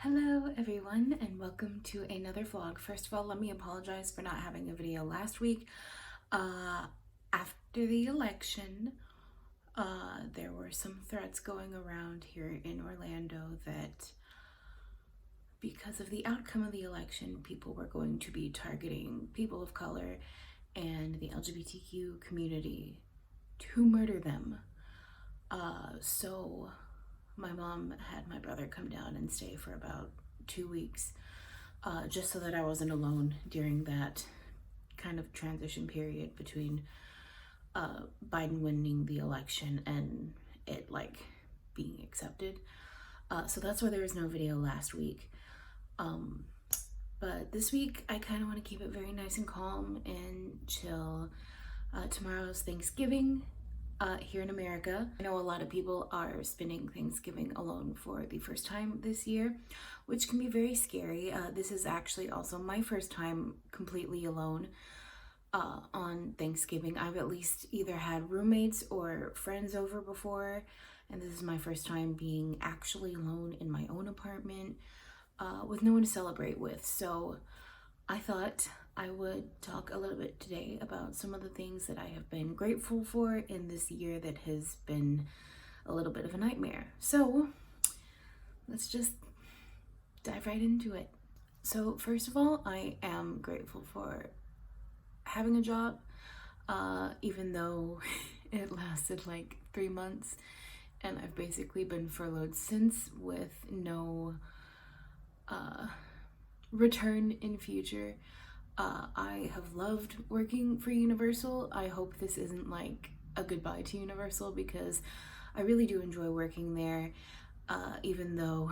Hello everyone and welcome to another vlog. First of all, let me apologize for not having a video last week. After the election, there were some threats going around here in Orlando that because of the outcome of the election, people were going to be targeting people of color and the LGBTQ community to murder them. So my mom had my brother come down and stay for about 2 weeks, just so that I wasn't alone during that kind of transition period between Biden winning the election and it being accepted. So that's why there was no video last week. But this week I kind of want to keep it very nice and calm and chill. Tomorrow's Thanksgiving here in America. I know a lot of people are spending Thanksgiving alone for the first time this year, which can be very scary. This is actually also my first time completely alone on Thanksgiving. I've at least either had roommates or friends over before, and this is my first time being actually alone in my own apartment with no one to celebrate with. So I thought I would talk a little bit today about some of the things that I have been grateful for in this year that has been a little bit of a nightmare. So let's just dive right into it. So first of all, I am grateful for having a job, even though it lasted like 3 months and I've basically been furloughed since with no return in future. I have loved working for Universal. I hope this isn't like a goodbye to Universal because I really do enjoy working there, even though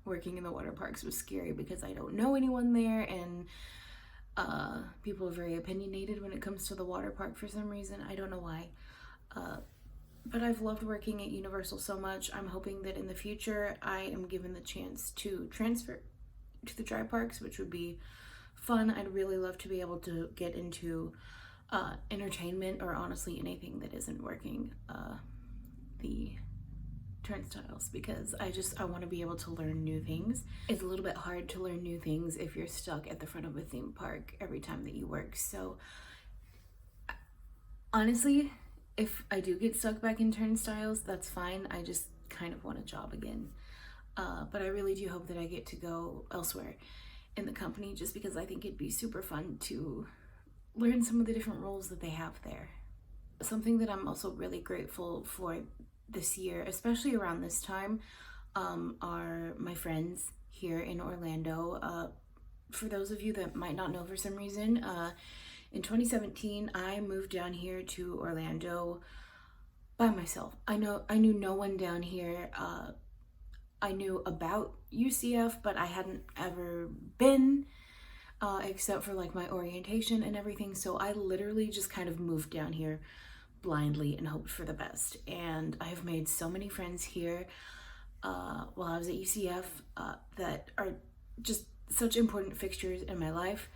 working in the water parks was scary because I don't know anyone there and people are very opinionated when it comes to the water park for some reason. I don't know why. But I've loved working at Universal so much. I'm hoping that in the future I am given the chance to transfer to the dry parks, which would be fun. I'd really love to be able to get into entertainment or honestly anything that isn't working the turnstiles because I want to be able to learn new things. It's a little bit hard to learn new things if you're stuck at the front of a theme park every time that you work. So honestly, if I do get stuck back in turnstiles, that's fine. I just kind of want a job again. But I really do hope that I get to go elsewhere in the company just because I think it'd be super fun to learn some of the different roles that they have there. Something that I'm also really grateful for this year, especially around this time, are my friends here in Orlando. For those of you that might not know for some reason, in 2017, I moved down here to Orlando by myself. I knew no one down here. I knew about UCF, but I hadn't ever been, except for like my orientation and everything. So I literally just kind of moved down here blindly and hoped for the best. And I have made so many friends here while I was at UCF that are just such important fixtures in my life.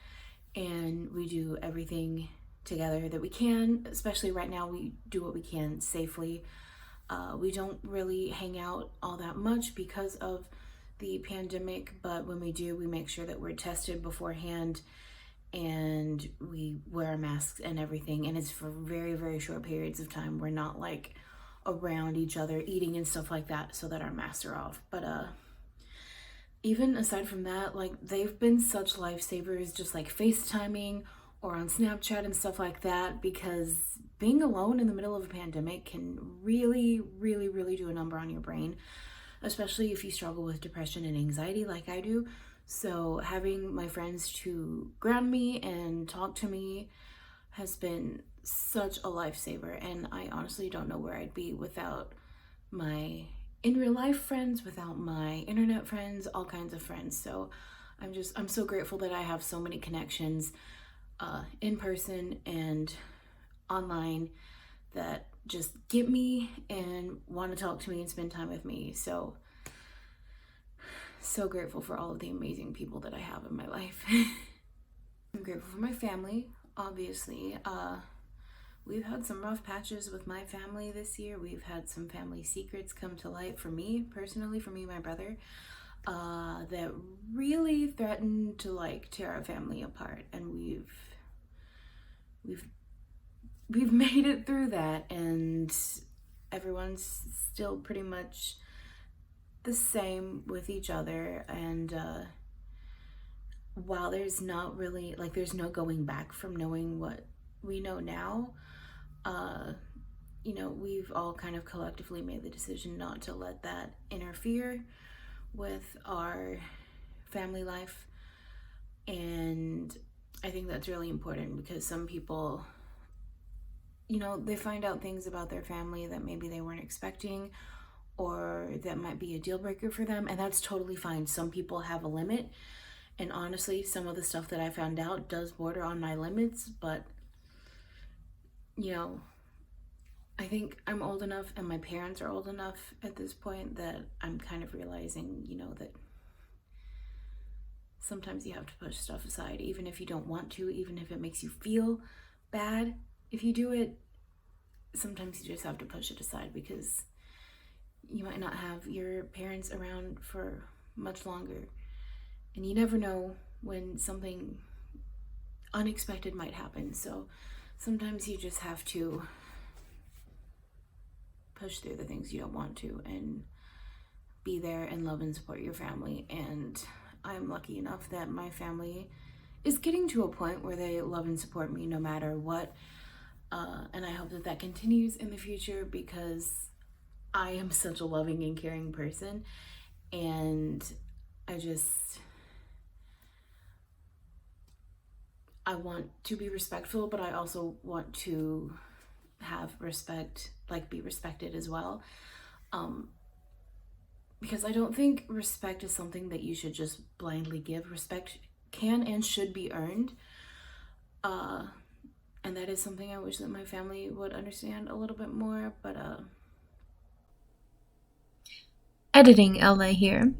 And we do everything together that we can, especially right now, we do what we can safely. We don't really hang out all that much because of the pandemic, but when we do, we make sure that we're tested beforehand and we wear masks and everything, and it's for very, very short periods of time. We're not like around each other eating and stuff like that so that our masks are off. But even aside from that, like they've been such lifesavers, just like FaceTiming or on Snapchat and stuff like that, because being alone in the middle of a pandemic can really, really, really do a number on your brain, especially if you struggle with depression and anxiety like I do. So having my friends to ground me and talk to me has been such a lifesaver, and I honestly don't know where I'd be without my in real life friends, without my internet friends, all kinds of friends. So I'm so grateful that I have so many connections in person and online that just get me and want to talk to me and spend time with me. So grateful for all of the amazing people that I have in my life. I'm grateful for my family, obviously. We've had some rough patches with my family this year. We've had some family secrets come to light for me personally, for me and my brother. that really threatened to like tear our family apart, and we've made it through that, and everyone's still pretty much the same with each other. And while there's not really like there's no going back from knowing what we know now, you know, we've all kind of collectively made the decision not to let that interfere with our family life. And I think that's really important, because some people, you know, they find out things about their family that maybe they weren't expecting, or that might be a deal breaker for them, and that's totally fine. Some people have a limit, and honestly, some of the stuff that I found out does border on my limits, but, you know, I think I'm old enough, and my parents are old enough at this point, that I'm kind of realizing, you know, that sometimes you have to push stuff aside, even if you don't want to, even if it makes you feel bad if you do it. Sometimes you just have to push it aside, because you might not have your parents around for much longer, and you never know when something unexpected might happen. So sometimes you just have to push through the things you don't want to, and be there and love and support your family. And I'm lucky enough that my family is getting to a point where they love and support me no matter what. And I hope that that continues in the future, because I am such a loving and caring person, and I want to be respectful, but I also want to have respect, like be respected as well. Because I don't think respect is something that you should just blindly give. Respect can and should be earned. And that is something I wish that my family would understand a little bit more, but Editing Ella here.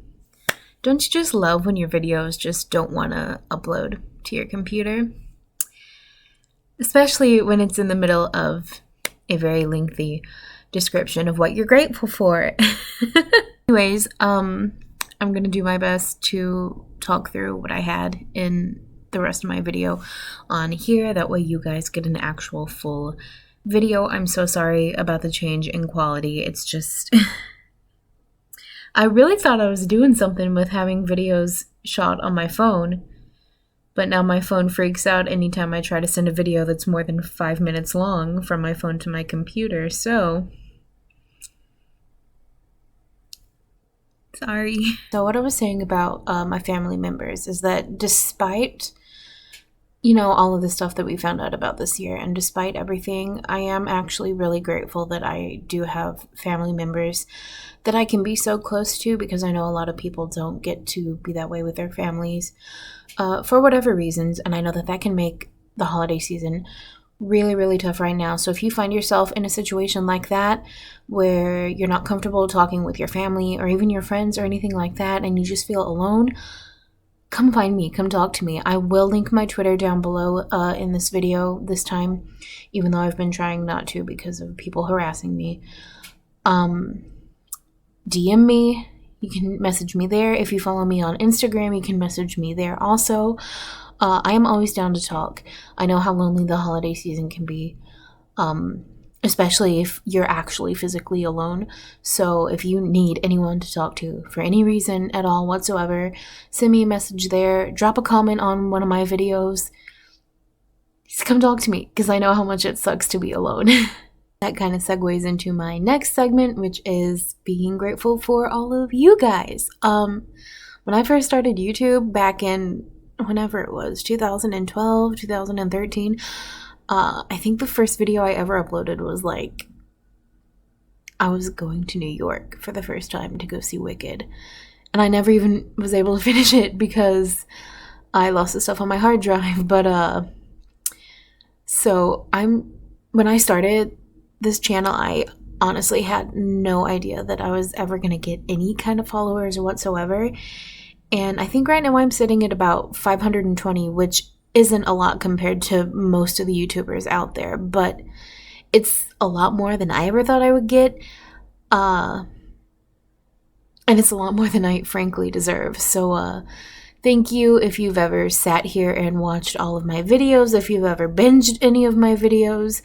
Don't you just love when your videos just don't want to upload to your computer? Especially when it's in the middle of a very lengthy description of what you're grateful for. Anyways, I'm going to do my best to talk through what I had in the rest of my video on here. That way you guys get an actual full video. I'm so sorry about the change in quality. It's just... I really thought I was doing something with having videos shot on my phone, but now my phone freaks out anytime I try to send a video that's more than 5 minutes long from my phone to my computer, so sorry. So what I was saying about my family members is that despite, you know, all of the stuff that we found out about this year, and despite everything, I am actually really grateful that I do have family members that I can be so close to, because I know a lot of people don't get to be that way with their families for whatever reasons, and I know that that can make the holiday season really, really tough right now. So if you find yourself in a situation like that, where you're not comfortable talking with your family or even your friends or anything like that, and you just feel alone, come find me, come talk to me. I will link my Twitter down below in this video this time, even though I've been trying not to because of people harassing me. DM me. You can message me there. If you follow me on Instagram, you can message me there also. I am always down to talk. I know how lonely the holiday season can be, especially if you're actually physically alone. So if you need anyone to talk to for any reason at all whatsoever, send me a message there. Drop a comment on one of my videos. Just come talk to me, because I know how much it sucks to be alone. That kind of segues into my next segment, which is being grateful for all of you guys. When I first started YouTube back in whenever it was, 2012, 2013, I think the first video I ever uploaded was like, I was going to New York for the first time to go see Wicked. And I never even was able to finish it because I lost the stuff on my hard drive. But, so when I started this channel, I honestly had no idea that I was ever going to get any kind of followers whatsoever. And I think right now I'm sitting at about 520, which isn't a lot compared to most of the YouTubers out there, but it's a lot more than I ever thought I would get. And And it's a lot more than I frankly deserve. So, thank you if you've ever sat here and watched all of my videos, if you've ever binged any of my videos,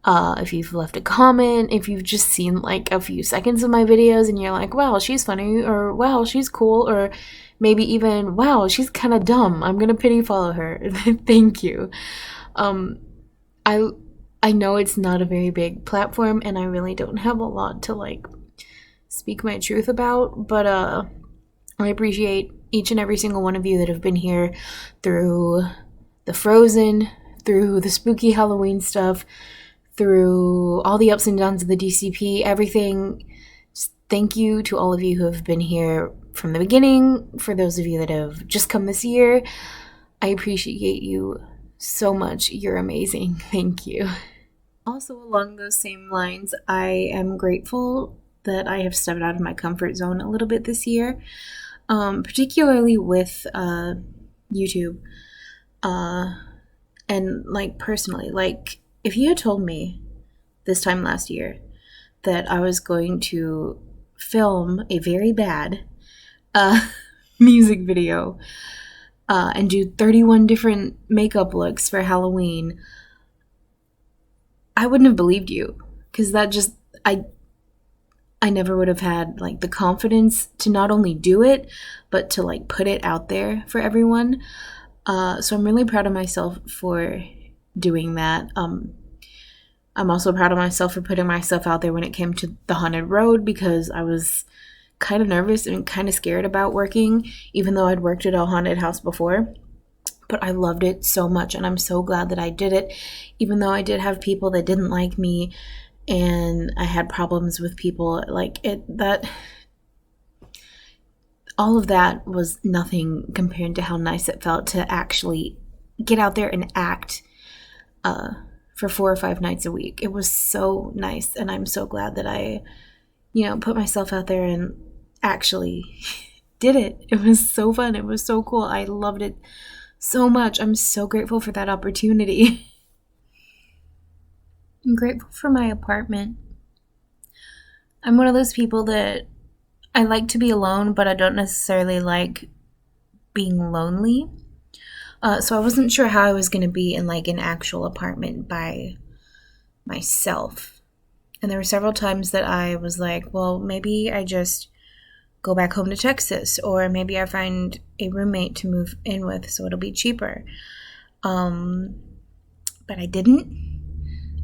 if you've left a comment, if you've just seen like a few seconds of my videos and you're like, wow, she's funny, or wow, she's cool, or maybe even, wow, she's kind of dumb, I'm gonna pity follow her. Thank you. I know it's not a very big platform and I really don't have a lot to like speak my truth about, but I appreciate each and every single one of you that have been here through the Frozen, through the spooky Halloween stuff, through all the ups and downs of the DCP, everything. Just thank you to all of you who have been here from the beginning. For those of you that have just come this year, I appreciate you so much. You're amazing. Thank you. Also, along those same lines, I am grateful that I have stepped out of my comfort zone a little bit this year, particularly with YouTube. And like personally, like if you had told me this time last year that I was going to film a very bad music video and do 31 different makeup looks for Halloween, I wouldn't have believed you, because that just, I never would have had like the confidence to not only do it, but to like put it out there for everyone. So I'm really proud of myself for doing that. I'm also proud of myself for putting myself out there when it came to the haunted road, because I was kind of nervous and kind of scared about working, even though I'd worked at a haunted house before. But I loved it so much, and I'm so glad that I did it, even though I did have people that didn't like me, and I had problems with people. Like it, that all of that was nothing compared to how nice it felt to actually get out there and act for 4 or 5 nights a week. It was so nice, and I'm so glad that I, put myself out there and actually did it. It was so fun. It was so cool. I loved it so much. I'm so grateful for that opportunity. I'm grateful for my apartment. I'm one of those people that I like to be alone, but I don't necessarily like being lonely. So I wasn't sure how I was going to be in like an actual apartment by myself. And there were several times that I was like, well, maybe I just go back home to Texas, or maybe I find a roommate to move in with so it'll be cheaper. But I didn't.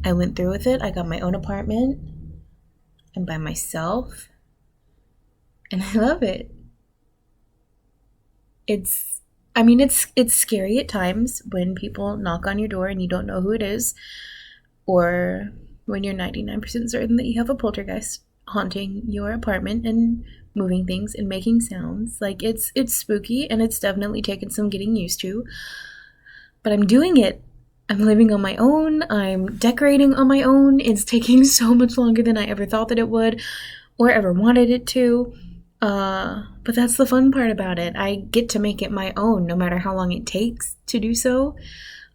I went through with it. I got my own apartment. I'm by myself. And I love it. It's scary at times when people knock on your door and you don't know who it is, or when you're 99% certain that you have a poltergeist haunting your apartment and moving things and making sounds. Like it's spooky, and it's definitely taken some getting used to. But I'm doing it. I'm living on my own. I'm decorating on my own. It's taking so much longer than I ever thought that it would, or ever wanted it to. But that's the fun part about it. I get to make it my own, no matter how long it takes to do so.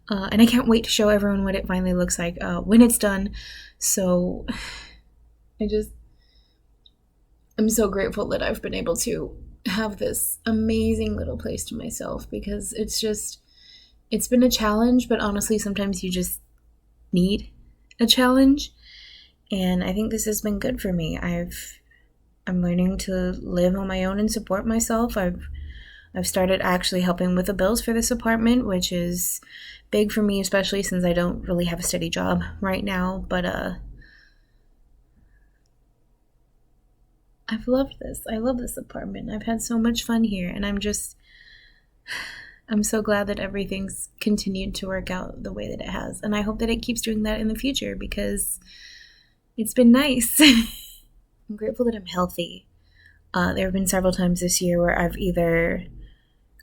And I can't wait to show everyone what it finally looks like when it's done. So I'm so grateful that I've been able to have this amazing little place to myself, because it's been a challenge, but honestly, sometimes you just need a challenge. And I think this has been good for me. I'm learning to live on my own and support myself. I've started actually helping with the bills for this apartment, which is big for me, especially since I don't really have a steady job right now. But I've loved this. I love this apartment. I've had so much fun here, and I'm so glad that everything's continued to work out the way that it has. And I hope that it keeps doing that in the future, because it's been nice. I'm grateful that I'm healthy. There have been several times this year where I've either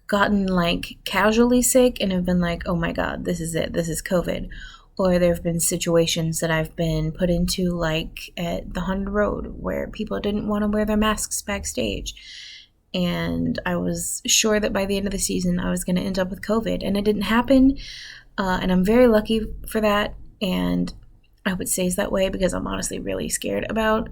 gotten like casually sick and have been like, oh my God, this is it. This is COVID. Or there have been situations that I've been put into, like at the Haunted Road, where people didn't want to wear their masks backstage. And I was sure that by the end of the season I was going to end up with COVID, and it didn't happen. And I'm very lucky for that. And I hope it stays that way, because I'm honestly really scared about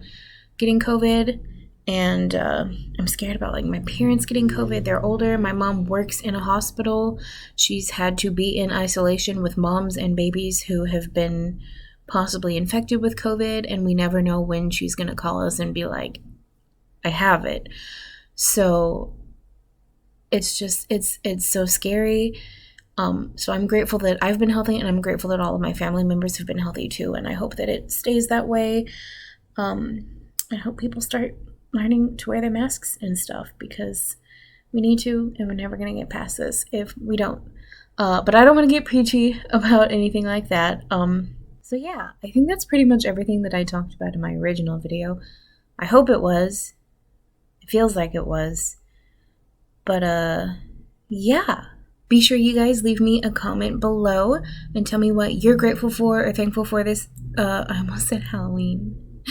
getting COVID. And I'm scared about like my parents getting COVID. They're older. My mom works in a hospital. She's had to be in isolation with moms and babies who have been possibly infected with COVID, and we never know when she's going to call us and be like, I have it. So it's so scary. So I'm grateful that I've been healthy, and I'm grateful that all of my family members have been healthy too, and I hope that it stays that way. I hope people start learning to wear their masks and stuff, because we need to, and we're never going to get past this if we don't. But I don't want to get preachy about anything like that. So yeah, I think that's pretty much everything that I talked about in my original video. I hope it was. It feels like it was. But yeah. Be sure you guys leave me a comment below and tell me what you're grateful for or thankful for this, I almost said Halloween.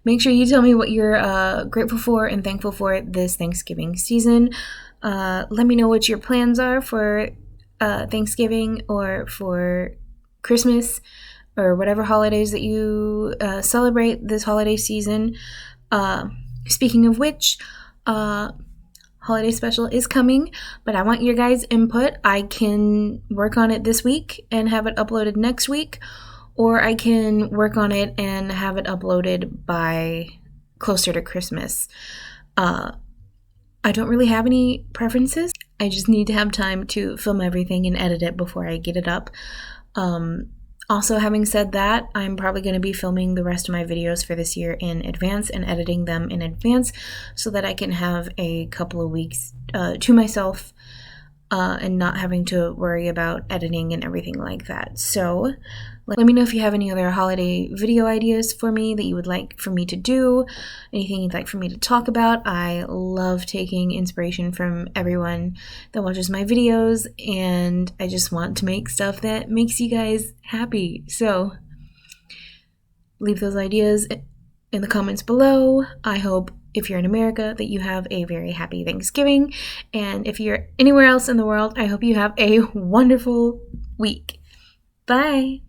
Make sure you tell me what you're grateful for and thankful for this Thanksgiving season. Let me know what your plans are for Thanksgiving or for Christmas or whatever holidays that you celebrate this holiday season. Speaking of which, holiday special is coming, but I want your guys' input. I can work on it this week and have it uploaded next week, or I can work on it and have it uploaded by closer to Christmas. I don't really have any preferences. I just need to have time to film everything and edit it before I get it up. Also, having said that, I'm probably going to be filming the rest of my videos for this year in advance and editing them in advance so that I can have a couple of weeks to myself and not having to worry about editing and everything like that. So let me know if you have any other holiday video ideas for me that you would like for me to do, anything you'd like for me to talk about. I love taking inspiration from everyone that watches my videos, and I just want to make stuff that makes you guys happy. So leave those ideas in the comments below. I hope if you're in America that you have a very happy Thanksgiving, and if you're anywhere else in the world, I hope you have a wonderful week. Bye!